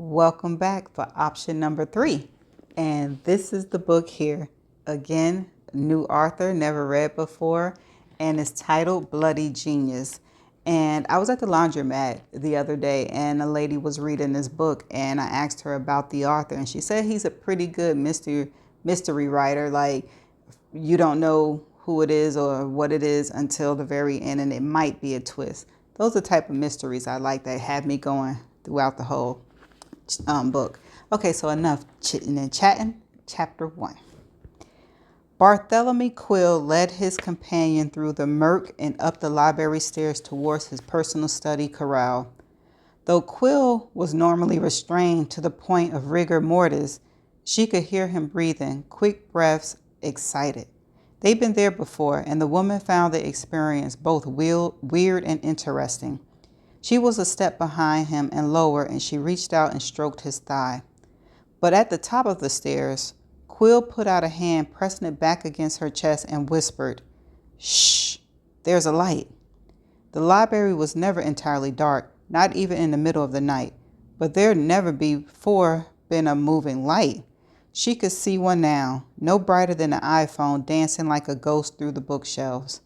Welcome back for option number 3. And this is the book here. Again, new author, never read before, and it's titled Bloody Genius. And I was at the laundromat the other day and a lady was reading this book and I asked her about the author and she said he's a pretty good mystery writer. Like you don't know who it is or what it is until the very end and it might be a twist. Those are the type of mysteries I like that have me going throughout the whole book. Okay, so enough chitting and chatting. Chapter 1. Bartholomew Quill led his companion through the murk and up the library stairs towards his personal study corral. Though Quill was normally restrained to the point of rigor mortis, she could hear him breathing, quick breaths, excited. They'd been there before, and the woman found the experience both weird and interesting. She was a step behind him and lower, and she reached out and stroked his thigh. But at the top of the stairs, Quill put out a hand, pressing it back against her chest, and whispered, "Shh, there's a light." The library was never entirely dark, not even in the middle of the night, but there'd never before been a moving light. She could see one now, no brighter than an iPhone dancing like a ghost through the bookshelves.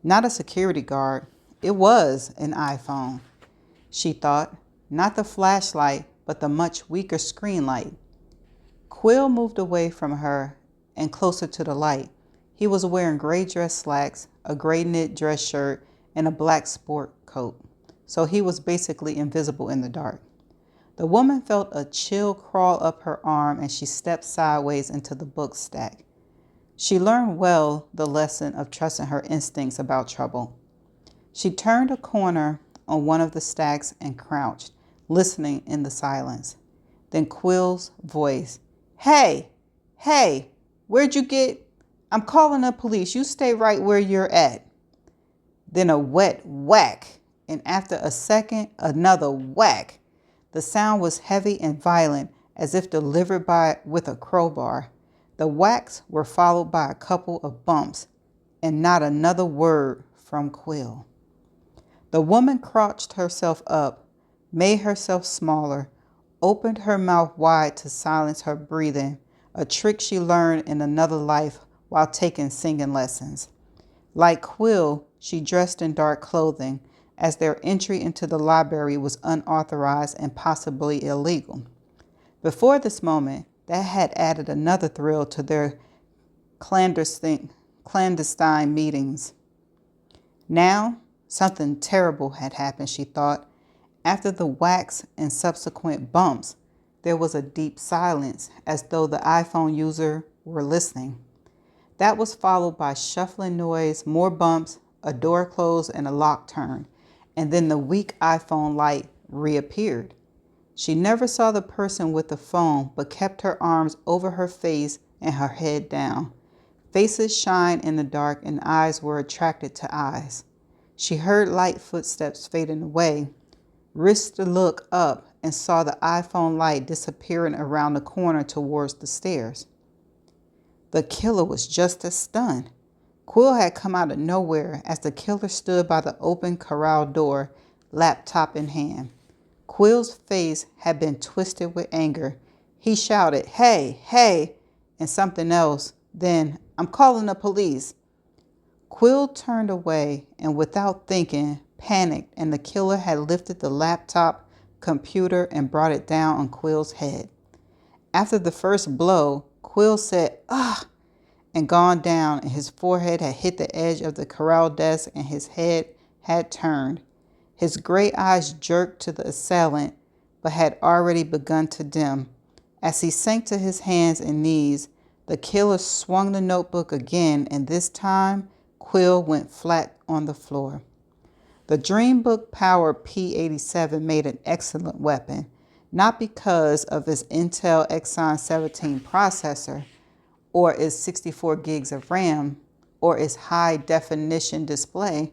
Not a security guard. It was an iPhone, she thought. Not the flashlight, but the much weaker screen light. Quill moved away from her and closer to the light. He was wearing gray dress slacks, a gray knit dress shirt, and a black sport coat, so he was basically invisible in the dark. The woman felt a chill crawl up her arm and she stepped sideways into the book stack. She learned well the lesson of trusting her instincts about trouble. She turned a corner on one of the stacks and crouched, listening in the silence. Then Quill's voice, "Hey, hey, where'd you get? I'm calling the police. You stay right where you're at." Then a wet whack, and after a second, another whack. The sound was heavy and violent, as if delivered with a crowbar. The whacks were followed by a couple of bumps, and not another word from Quill. The woman crouched herself up, made herself smaller, opened her mouth wide to silence her breathing, a trick she learned in another life while taking singing lessons. Like Quill, she dressed in dark clothing, as their entry into the library was unauthorized and possibly illegal. Before this moment, that had added another thrill to their clandestine meetings. Now, something terrible had happened, she thought. After the whacks and subsequent bumps, there was a deep silence, as though the iPhone user were listening. That was followed by shuffling noise, more bumps, a door closed, and a lock turned, and then the weak iPhone light reappeared. She never saw the person with the phone, but kept her arms over her face and her head down. Faces shine in the dark, and eyes were attracted to eyes. She heard light footsteps fading away, risked a look up, and saw the iPhone light disappearing around the corner towards the stairs. The killer was just as stunned. Quill had come out of nowhere as the killer stood by the open corral door, laptop in hand. Quill's face had been twisted with anger. He shouted, "Hey, hey," and something else. Then, "I'm calling the police." Quill turned away and without thinking, panicked, and the killer had lifted the laptop computer and brought it down on Quill's head. After the first blow, Quill said, "Ah," and gone down, and his forehead had hit the edge of the corral desk and his head had turned. His gray eyes jerked to the assailant, but had already begun to dim. As he sank to his hands and knees, the killer swung the notebook again, and this time Quill went flat on the floor. The Dreambook powered P-87 made an excellent weapon, not because of its Intel Exon 17 processor, or its 64 gigs of RAM, or its high-definition display,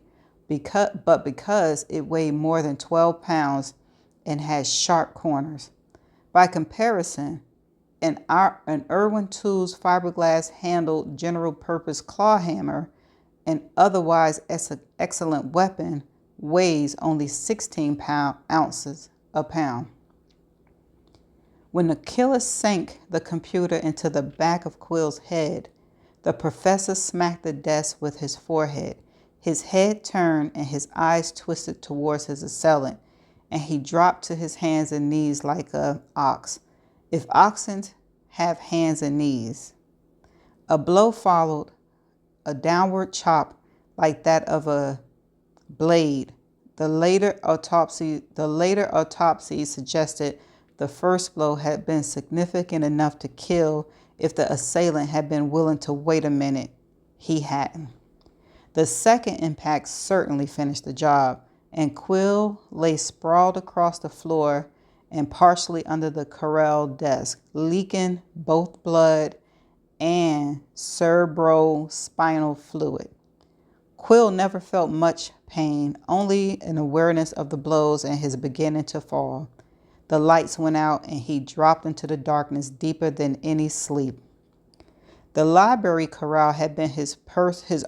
but because it weighed more than 12 pounds and had sharp corners. By comparison, an Irwin Tools fiberglass-handled general-purpose claw hammer, an otherwise excellent weapon, weighs only 16 ounces a pound. When the killer sank the computer into the back of Quill's head, the professor smacked the desk with his forehead. His head turned and his eyes twisted towards his assailant, and he dropped to his hands and knees like an ox, if oxen have hands and knees. A blow followed, a downward chop like that of a blade. The later autopsy suggested the first blow had been significant enough to kill if the assailant had been willing to wait a minute. He hadn't. The second impact certainly finished the job, and Quill lay sprawled across the floor and partially under the corral desk, leaking both blood and cerebrospinal fluid. Quill never felt much pain, only an awareness of the blows and his beginning to fall. The lights went out and he dropped into the darkness deeper than any sleep. The library corral had been his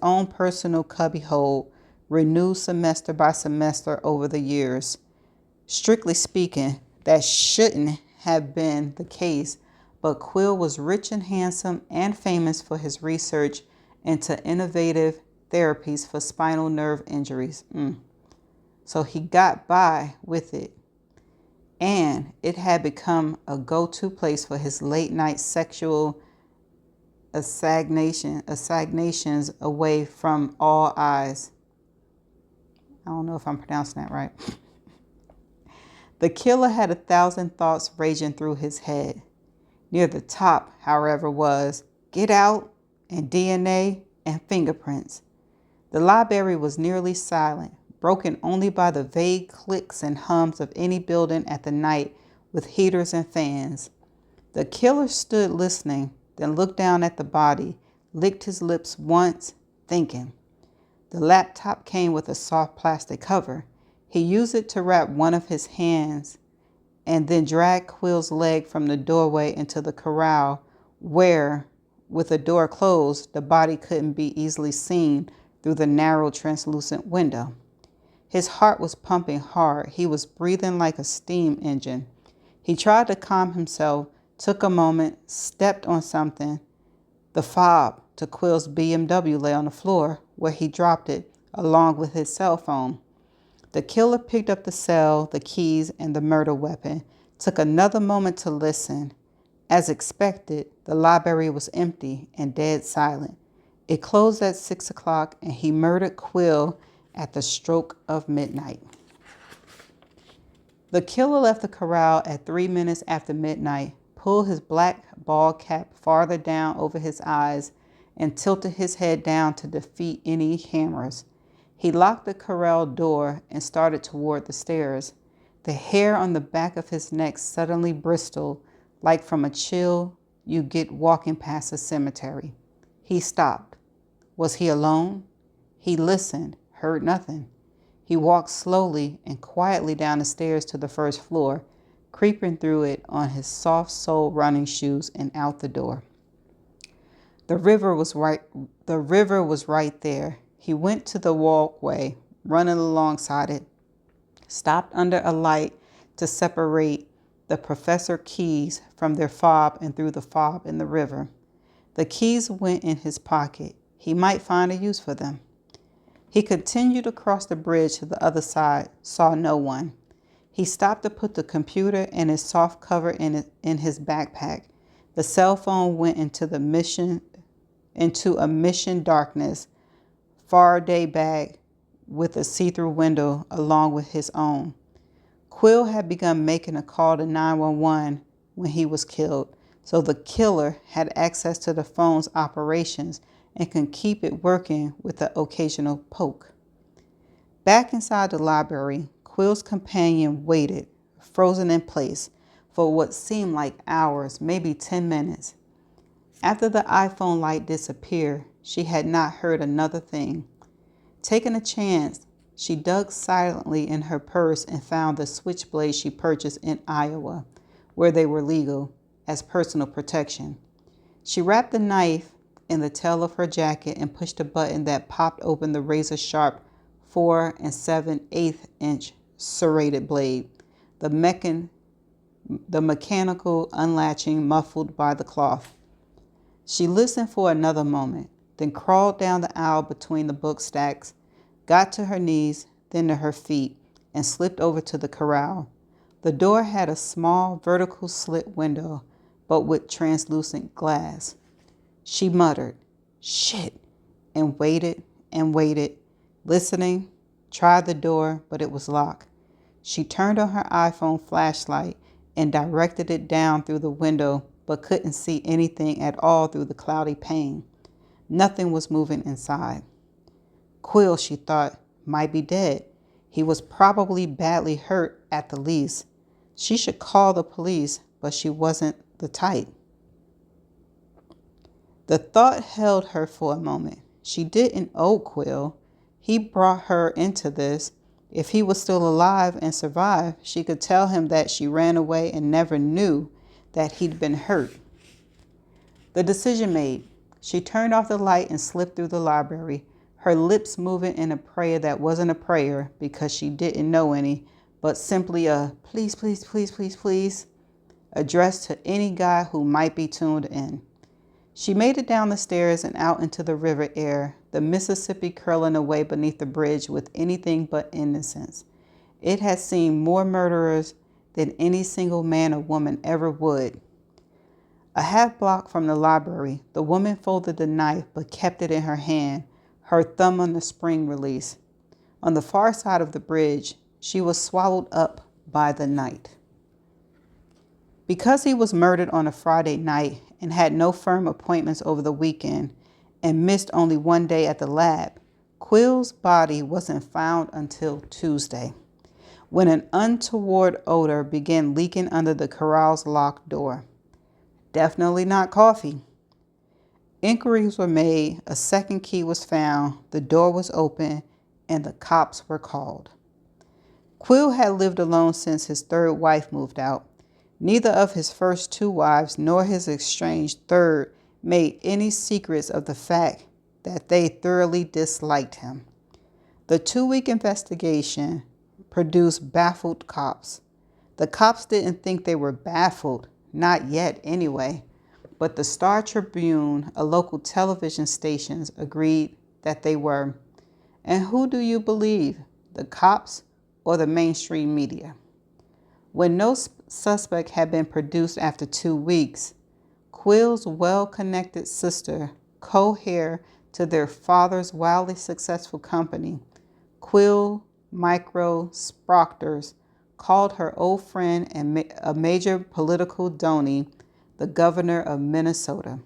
own personal cubbyhole, renewed semester by semester over the years. Strictly speaking, that shouldn't have been the case, but Quill was rich and handsome and famous for his research into innovative therapies for spinal nerve injuries. So he got by with it. And it had become a go-to place for his late-night sexual assignations away from all eyes. I don't know if I'm pronouncing that right. The killer had 1,000 thoughts raging through his head. Near the top, however, was get out and DNA and fingerprints. The library was nearly silent, broken only by the vague clicks and hums of any building at the night with heaters and fans. The killer stood listening, then looked down at the body, licked his lips once, thinking. The laptop came with a soft plastic cover. He used it to wrap one of his hands and then dragged Quill's leg from the doorway into the corral where, with the door closed, the body couldn't be easily seen through the narrow translucent window. His heart was pumping hard. He was breathing like a steam engine. He tried to calm himself, took a moment, stepped on something. The fob to Quill's BMW lay on the floor where he dropped it, along with his cell phone. The killer picked up the cell, the keys, and the murder weapon, took another moment to listen. As expected, the library was empty and dead silent. It closed at 6 o'clock, and he murdered Quill at the stroke of midnight. The killer left the corral at 3 minutes after midnight, pulled his black bald cap farther down over his eyes, and tilted his head down to defeat any cameras. He locked the corral door and started toward the stairs. The hair on the back of his neck suddenly bristled, like from a chill you get walking past a cemetery. He stopped. Was he alone? He listened, heard nothing. He walked slowly and quietly down the stairs to the first floor, creeping through it on his soft-soled running shoes and out the door. The river was right there. He went to the walkway, running alongside it, stopped under a light to separate the Professor keys from their fob and threw the fob in the river. The keys went in his pocket. He might find a use for them. He continued across the bridge to the other side, saw no one. He stopped to put the computer and its soft cover in his backpack. The cell phone went into a mission darkness, Faraday bag with a see-through window along with his own. Quill had begun making a call to 911 when he was killed, so the killer had access to the phone's operations and could keep it working with the occasional poke. Back inside the library, Quill's companion waited, frozen in place, for what seemed like hours, maybe 10 minutes. After the iPhone light disappeared, she had not heard another thing. Taking a chance, she dug silently in her purse and found the switchblade she purchased in Iowa, where they were legal, as personal protection. She wrapped the knife in the tail of her jacket and pushed a button that popped open the razor-sharp 4 7/8 inch serrated blade. The the mechanical unlatching muffled by the cloth. She listened for another moment, then crawled down the aisle between the book stacks, got to her knees, then to her feet, and slipped over to the corral. The door had a small vertical slit window, but with translucent glass. She muttered, "Shit," and waited, listening, tried the door, but it was locked. She turned on her iPhone flashlight and directed it down through the window, but couldn't see anything at all through the cloudy pane. Nothing was moving inside. Quill, she thought, might be dead. He was probably badly hurt at the least. She should call the police, but she wasn't the type. The thought held her for a moment. She didn't owe Quill. He brought her into this. If he was still alive and survived, she could tell him that she ran away and never knew that he'd been hurt. The decision made, she turned off the light and slipped through the library, her lips moving in a prayer that wasn't a prayer because she didn't know any, but simply a please, please, please, please, please, addressed to any guy who might be tuned in. She made it down the stairs and out into the river air, the Mississippi curling away beneath the bridge with anything but innocence. It had seen more murderers than any single man or woman ever would. A half block from the library, the woman folded the knife but kept it in her hand, her thumb on the spring release. On the far side of the bridge, she was swallowed up by the night. Because he was murdered on a Friday night and had no firm appointments over the weekend and missed only one day at the lab, Quill's body wasn't found until Tuesday, when an untoward odor began leaking under the corral's locked door. Definitely not coffee. Inquiries were made, a second key was found, the door was open, and the cops were called. Quill had lived alone since his third wife moved out. Neither of his first two wives nor his estranged third made any secrets of the fact that they thoroughly disliked him. The 2-week investigation produced baffled cops. The cops didn't think they were baffled, not yet anyway, but the Star Tribune, a local television station, agreed that they were. And who do you believe, the cops or the mainstream media? When no suspect had been produced after 2 weeks, Quill's well-connected sister, co-heir to their father's wildly successful company, Quill Micro Proctors, called her old friend and a major political donor, the governor of Minnesota.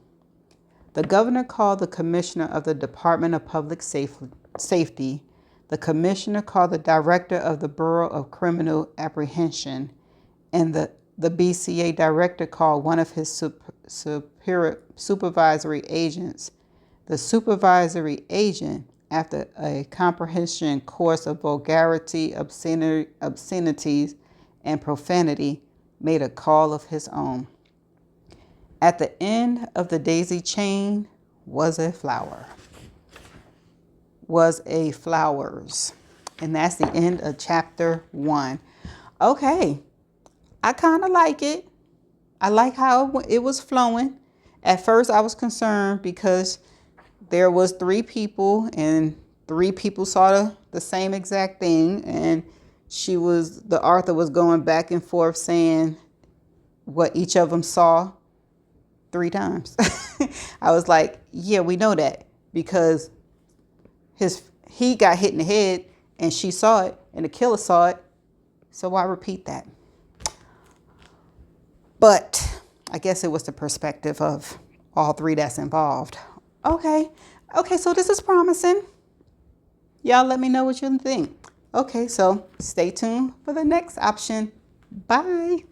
The governor called the commissioner of the Department of Public Safety. The commissioner called the director of the Bureau of Criminal Apprehension, and the BCA director called one of his supervisory agents. The supervisory agent, after a comprehensive course of vulgarity, obscenities, and profanity, made a call of his own. At the end of the daisy chain was a flower. Flowers. And that's the end of chapter 1. Okay. I kind of like it. I like how it was flowing. At first I was concerned because there was 3 people and 3 people saw the same exact thing. And the author was going back and forth saying what each of them saw 3 times. I was like, yeah, we know that because he got hit in the head and she saw it and the killer saw it. So why repeat that? But I guess it was the perspective of all 3 that's involved. Okay, so this is promising. Y'all let me know what you think. Okay, so stay tuned for the next option. Bye.